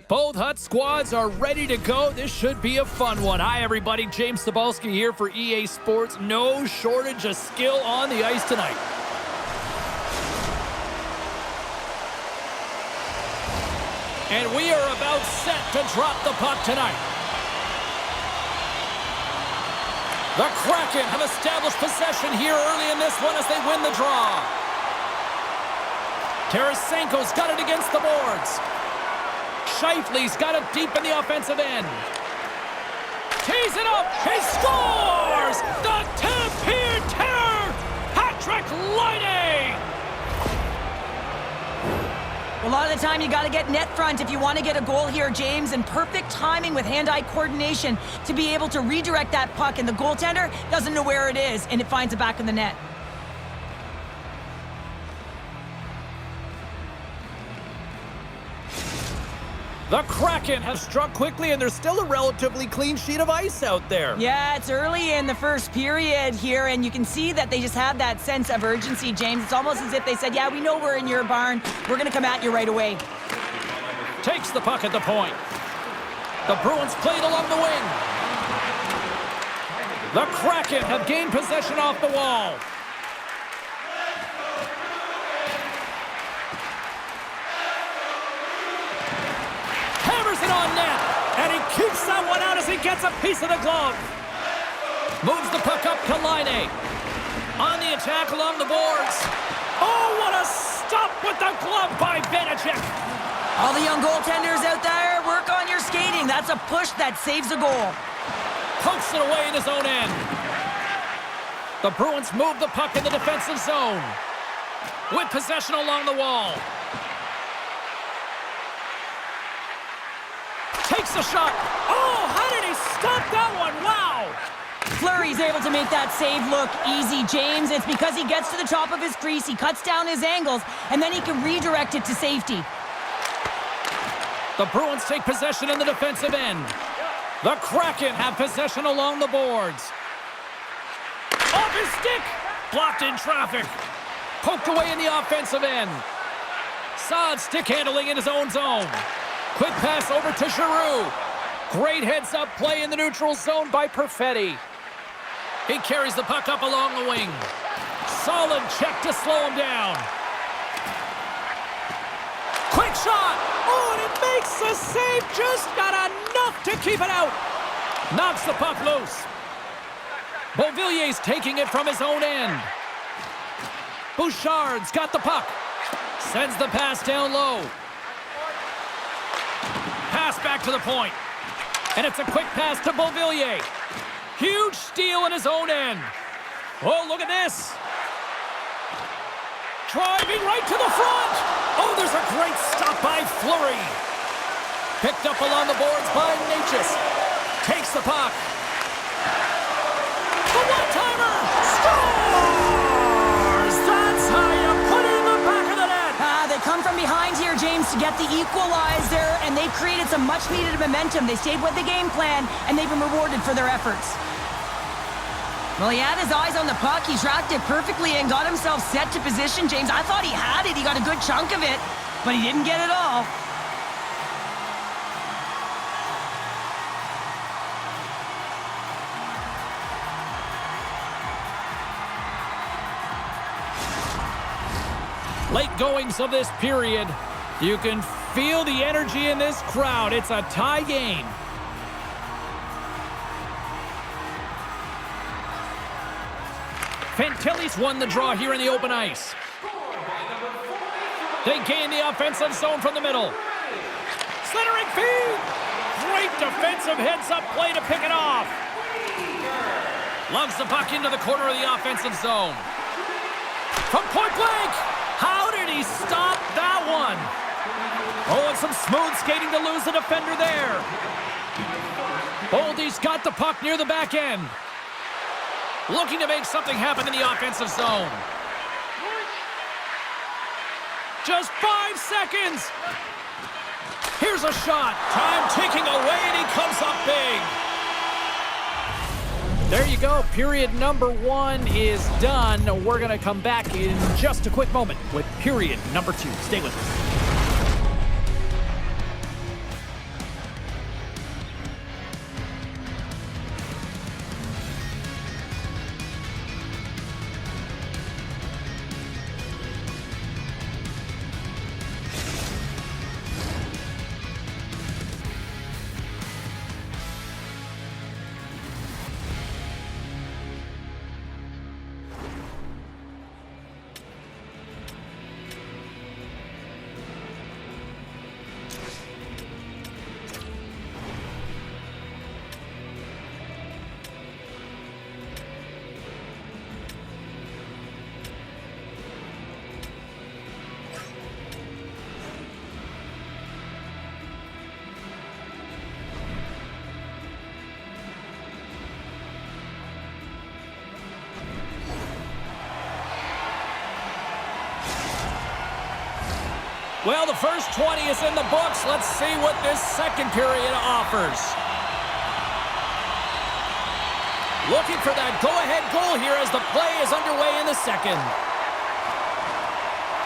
Both Hut squads are ready to go. This should be a fun one. Hi, everybody. James Cebulski here for EA Sports. No shortage of skill on the ice tonight. And we are about set to drop the puck tonight. The Kraken have established possession here early in this one as they win the draw. Tarasenko's got it against the boards. Scheifele's got it deep in the offensive end. Tees it up. He scores! The Tampere Terror! Patrick Laine! A lot of the time, you got to get net front if you want to get a goal here, James, and perfect timing with hand-eye coordination to be able to redirect that puck, and the goaltender doesn't know where it is, and it finds it back in the net. The Kraken have struck quickly, and there's still a relatively clean sheet of ice out there. Yeah, it's early in the first period here, and you can see that they just have that sense of urgency, James. It's almost as if they said, yeah, we know we're in your barn. We're going to come at you right away. Takes the puck at the point. The Bruins played along the wing. The Kraken have gained possession off the wall. It on net, and he keeps that one out as he gets a piece of the glove. Moves the puck up to Laine. On the attack along the boards. Oh, what a stop with the glove by Vanacek. All the young goaltenders out there, work on your skating. That's a push that saves a goal. Pokes it away in his own end. The Bruins move the puck in the defensive zone. With possession along the wall. Takes a shot. Oh, how did he stop that one? Wow. Fleury's able to make that save look easy, James. It's because he gets to the top of his crease, he cuts down his angles, and then he can redirect it to safety. The Bruins take possession in the defensive end. The Kraken have possession along the boards. Off his stick. Blocked in traffic. Poked away in the offensive end. Saad stick handling in his own zone. Quick pass over to Giroux. Great heads-up play in the neutral zone by Perfetti. He carries the puck up along the wing. Solid check to slow him down. Quick shot. Oh, and it makes the save. Just got enough to keep it out. Knocks the puck loose. Beauvillier's taking it from his own end. Bouchard's got the puck. Sends the pass down low. Pass back to the point. And it's a quick pass to Beauvillier. Huge steal in his own end. Oh, look at this. Driving right to the front. Oh, there's a great stop by Fleury. Picked up along the boards by Natchez. Takes the puck. The one-timer. Scores! That's how you put it in the back of the net. They come from behind here, James, to get the equalizer, and they've created some much-needed momentum. They stayed with the game plan, and they've been rewarded for their efforts. Well, he had his eyes on the puck. He tracked it perfectly and got himself set to position, James. I thought he had it. He got a good chunk of it, but he didn't get it all. Late goings of this period. You can feel the energy in this crowd. It's a tie game. Fantilli's won the draw here in the open ice. They gain the offensive zone from the middle. Centering feed. Great defensive heads-up play to pick it off. Lugs the puck into the corner of the offensive zone. From point blank. How did he stop that one? Oh, and some smooth skating to lose the defender there. Boldy's got the puck near the back end. Looking to make something happen in the offensive zone. Just 5 seconds. Here's a shot. Time ticking away, and he comes up big. There you go. Period number 1 is done. We're going to come back in just a quick moment with period number 2. Stay with us. Well, the first 20 is in the books. Let's see what this second period offers. Looking for that go-ahead goal here as the play is underway in the second.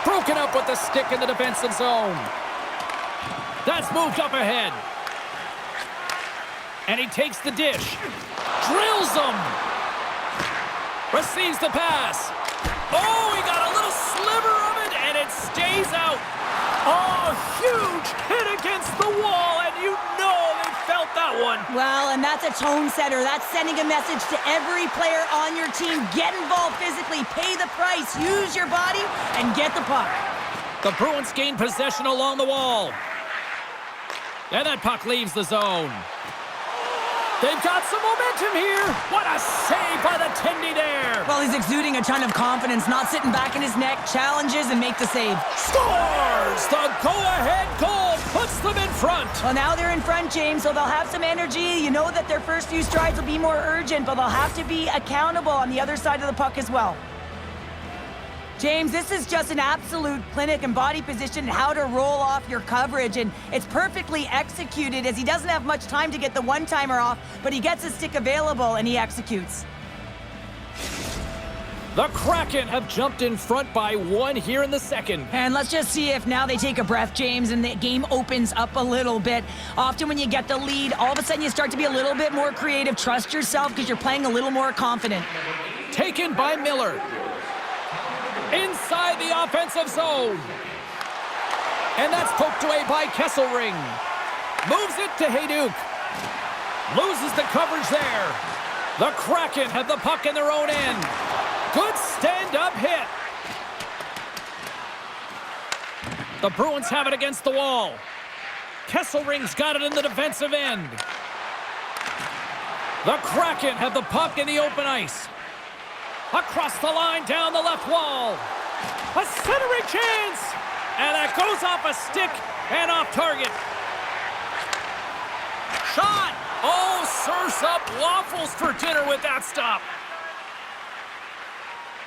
Broken up with the stick in the defensive zone. That's moved up ahead. And he takes the dish. Drills him. Receives the pass. Oh, he got a little sliver of it, and it stays out. Oh, huge hit against the wall, and you know they felt that one. Well, and that's a tone setter. That's sending a message to every player on your team. Get involved physically, pay the price, use your body, and get the puck. The Bruins gain possession along the wall. And that puck leaves the zone. They've got some momentum here. What a save by the Tendy there. Well, he's exuding a ton of confidence, not sitting back in his neck, challenges and make the save. Scores! The go-ahead goal puts them in front. Well, now they're in front, James, so they'll have some energy. You know that their first few strides will be more urgent, but they'll have to be accountable on the other side of the puck as well. James, this is just an absolute clinic and body position and how to roll off your coverage, and it's perfectly executed as he doesn't have much time to get the one-timer off, but he gets his stick available and he executes. The Kraken have jumped in front by 1 here in the second. And let's just see if now they take a breath, James, and the game opens up a little bit. Often when you get the lead, all of a sudden you start to be a little bit more creative. Trust yourself because you're playing a little more confident. Taken by Miller. Inside the offensive zone. And that's poked away by Kesselring. Moves it to Hayduk. Loses the coverage there. The Kraken have the puck in their own end. Good stand-up hit. The Bruins have it against the wall. Kesselring's got it in the defensive end. The Kraken have the puck in the open ice. Across the line, down the left wall. A centering chance. And that goes off a stick and off target. Shot. Oh, serves up waffles for dinner with that stop.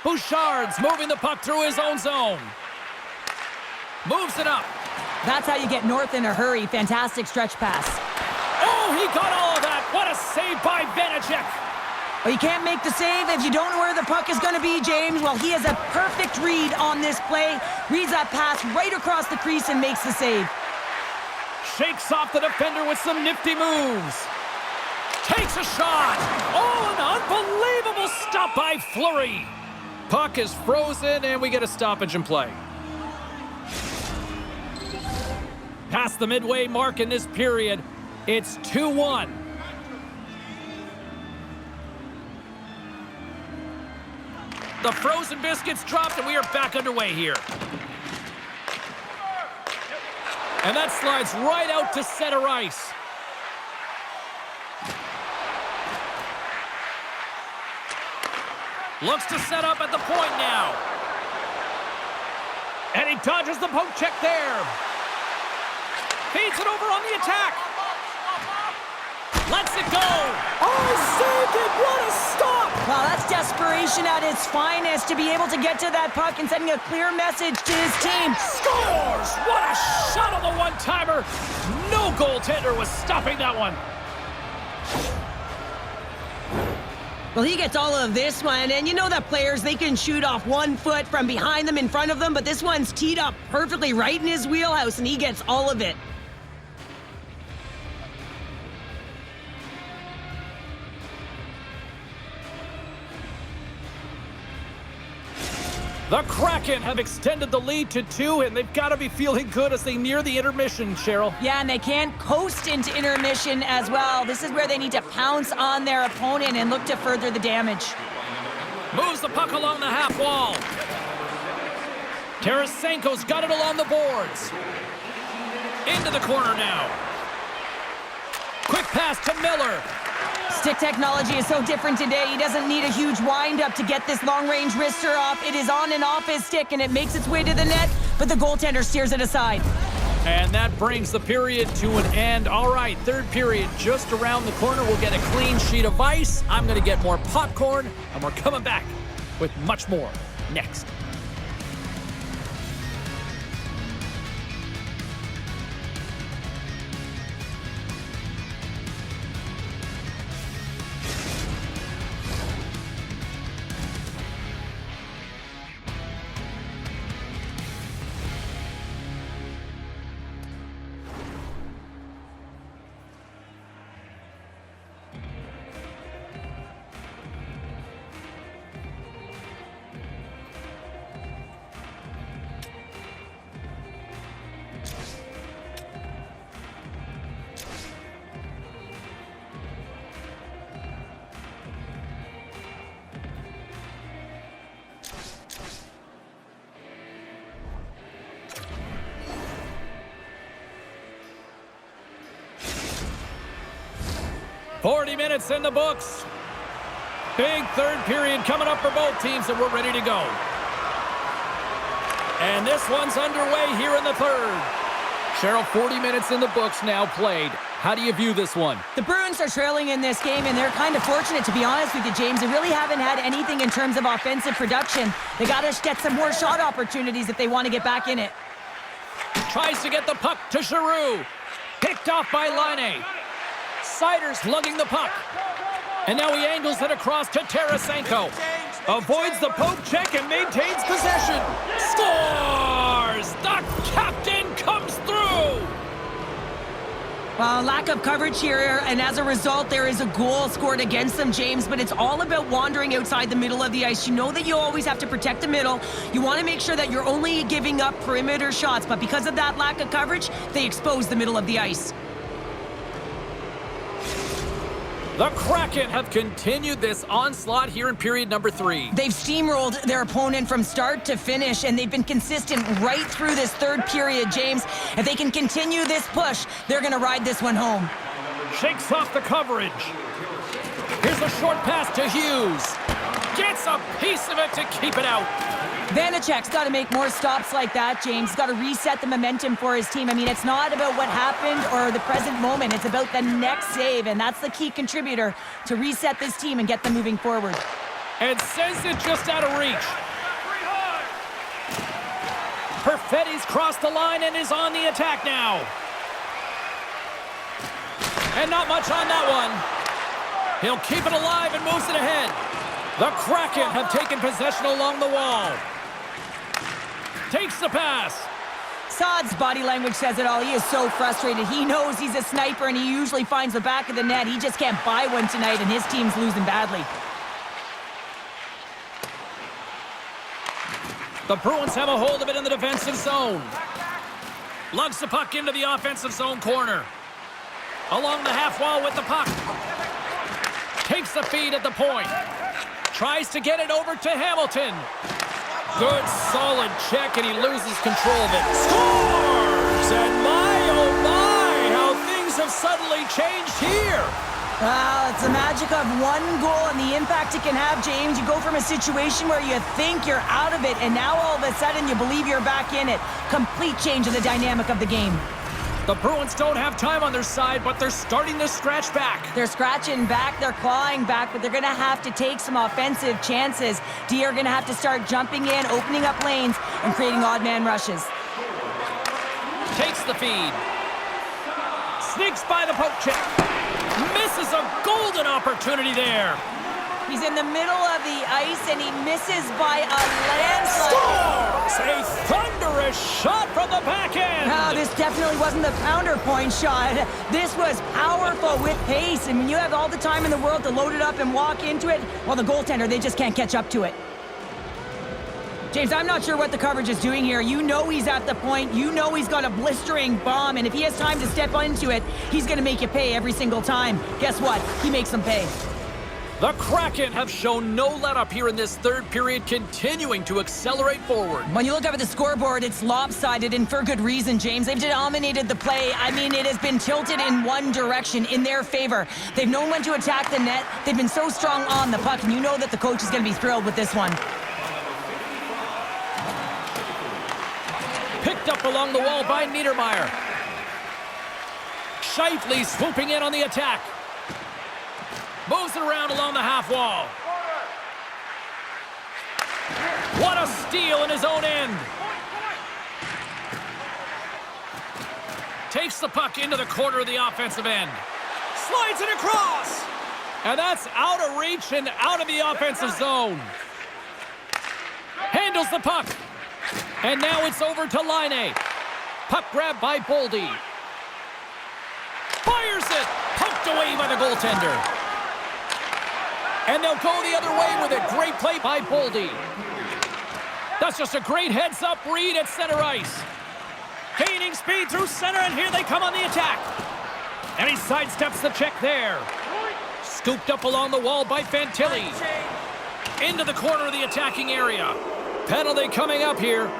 Bouchard's moving the puck through his own zone. Moves it up. That's how you get north in a hurry. Fantastic stretch pass. Oh, he got all of that. What a save by Vanacek. Well, you can't make the save if you don't know where the puck is going to be, James. Well, he has a perfect read on this play. Reads that pass right across the crease and makes the save. Shakes off the defender with some nifty moves. Takes a shot. Oh, an unbelievable stop by Fleury. Puck is frozen, and we get a stoppage in play. Past the midway mark in this period, it's 2-1. The frozen biscuits dropped, and we are back underway here. And that slides right out to center ice. Looks to set up at the point now. And he dodges the poke check there. Feeds it over on the attack. Lets it go. Oh, saved it. What a stop. Well, that's desperation at its finest to be able to get to that puck and sending a clear message to his team. Scores! What a shot on the one-timer. No goaltender was stopping that one. Well, he gets all of this one, and you know that players, they can shoot off 1 foot from behind them, in front of them, but this one's teed up perfectly right in his wheelhouse, and he gets all of it. The Kraken have extended the lead to 2, and they've got to be feeling good as they near the intermission, Cheryl. Yeah, and they can't coast into intermission as well. This is where they need to pounce on their opponent and look to further the damage. Moves the puck along the half wall. Tarasenko's got it along the boards. Into the corner now. Quick pass to Miller. Stick technology is so different today. He doesn't need a huge windup to get this long-range wrister off. It is on and off his stick, and it makes its way to the net, but the goaltender steers it aside. And that brings the period to an end. All right, third period just around the corner. We'll get a clean sheet of ice. I'm going to get more popcorn, and we're coming back with much more next. 40 minutes in the books. Big third period coming up for both teams, and we're ready to go. And this one's underway here in the third. Cheryl, 40 minutes in the books now played. How do you view this one? The Bruins are trailing in this game, and they're kind of fortunate, to be honest with you, James. They really haven't had anything in terms of offensive production. They got to get some more shot opportunities if they want to get back in it. Tries to get the puck to Giroux. Picked off by Laine. Siders lugging the puck. And now he angles it across to Tarasenko. Avoids the poke check and maintains possession. Scores! The captain comes through! Well, lack of coverage here, and as a result, there is a goal scored against them, James, but it's all about wandering outside the middle of the ice. You know that you always have to protect the middle. You want to make sure that you're only giving up perimeter shots, but because of that lack of coverage, they expose the middle of the ice. The Kraken have continued this onslaught here in period number 3. They've steamrolled their opponent from start to finish, and they've been consistent right through this third period, James. If they can continue this push, they're going to ride this one home. Shakes off the coverage. Here's a short pass to Hughes. Gets a piece of it to keep it out. Vanacek's got to make more stops like that, James. He's got to reset the momentum for his team. I mean, it's not about what happened or the present moment. It's about the next save, and that's the key contributor to reset this team and get them moving forward. And sends it just out of reach. Perfetti's crossed the line and is on the attack now. And not much on that one. He'll keep it alive and moves it ahead. The Kraken have taken possession along the wall. Takes the pass. Saad's body language says it all. He is so frustrated. He knows he's a sniper, and he usually finds the back of the net. He just can't buy one tonight, and his team's losing badly. The Bruins have a hold of it in the defensive zone. Lugs the puck into the offensive zone corner. Along the half wall with the puck. Takes the feed at the point. Tries to get it over to Hamilton. Good, solid check, and he loses control of it. Scores! And my, oh my, how things have suddenly changed here. Well, it's the magic of one goal and the impact it can have, James. You go from a situation where you think you're out of it, and now all of a sudden you believe you're back in it. Complete change of the dynamic of the game. The Bruins don't have time on their side, but they're starting to scratch back. They're scratching back, they're clawing back, but they're going to have to take some offensive chances. D are going to have to start jumping in, opening up lanes, and creating odd man rushes. Takes the feed. Sneaks by the poke check. Misses a golden opportunity there. He's in the middle of the ice, and he misses by a landslide. Scores! A thunderous shot from the back end. No, this definitely wasn't the pounder point shot. This was powerful with pace, and when you have all the time in the world to load it up and walk into it, well, the goaltender, they just can't catch up to it. James, I'm not sure what the coverage is doing here. You know he's at the point. You know he's got a blistering bomb, and if he has time to step into it, he's going to make you pay every single time. Guess what? He makes them pay. The Kraken have shown no let-up here in this third period, continuing to accelerate forward. When you look up at the scoreboard, it's lopsided, and for good reason, James. They've dominated the play. I mean, it has been tilted in one direction, in their favor. They've known when to attack the net. They've been so strong on the puck, and you know that the coach is going to be thrilled with this one. Picked up along the wall by Niedermeyer. Scheifele swooping in on the attack. Moves it around along the half wall. What a steal in his own end. Takes the puck into the corner of the offensive end. Slides it across. And that's out of reach and out of the offensive zone. Handles the puck. And now it's over to Laine. Puck grab by Boldy. Fires it. Poked away by the goaltender. And they'll go the other way with it. Great play by Boldy. That's just a great heads-up read at center ice. Gaining speed through center, and here they come on the attack. And he sidesteps the check there. Scooped up along the wall by Fantilli. Into the corner of the attacking area. Penalty coming up here.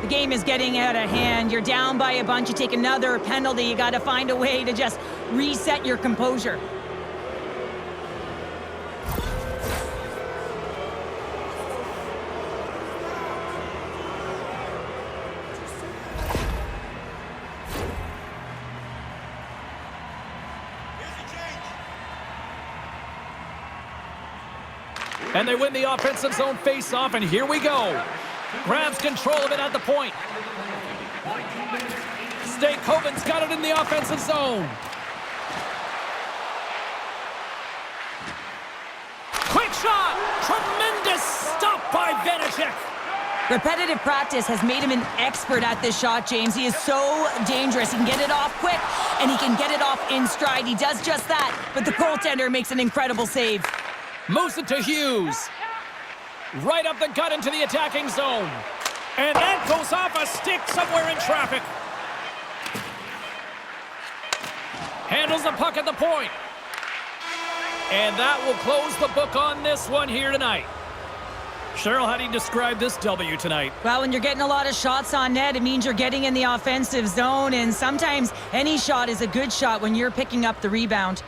The game is getting out of hand. You're down by a bunch. You take another penalty. You got to find a way to just reset your composure. And they win the offensive zone face-off, and here we go. Grabs control of it at the point. Stankoven's got it in the offensive zone. Quick shot! Tremendous stop by Vanacek. Repetitive practice has made him an expert at this shot, James. He is so dangerous. He can get it off quick, and he can get it off in stride. He does just that, but the goaltender makes an incredible save. Moves it to Hughes. Right up the gut into the attacking zone. And that goes off a stick somewhere in traffic. Handles the puck at the point. And that will close the book on this one here tonight. Cheryl, how do you describe this W tonight? Well, when you're getting a lot of shots on net, it means you're getting in the offensive zone, and sometimes any shot is a good shot when you're picking up the rebound.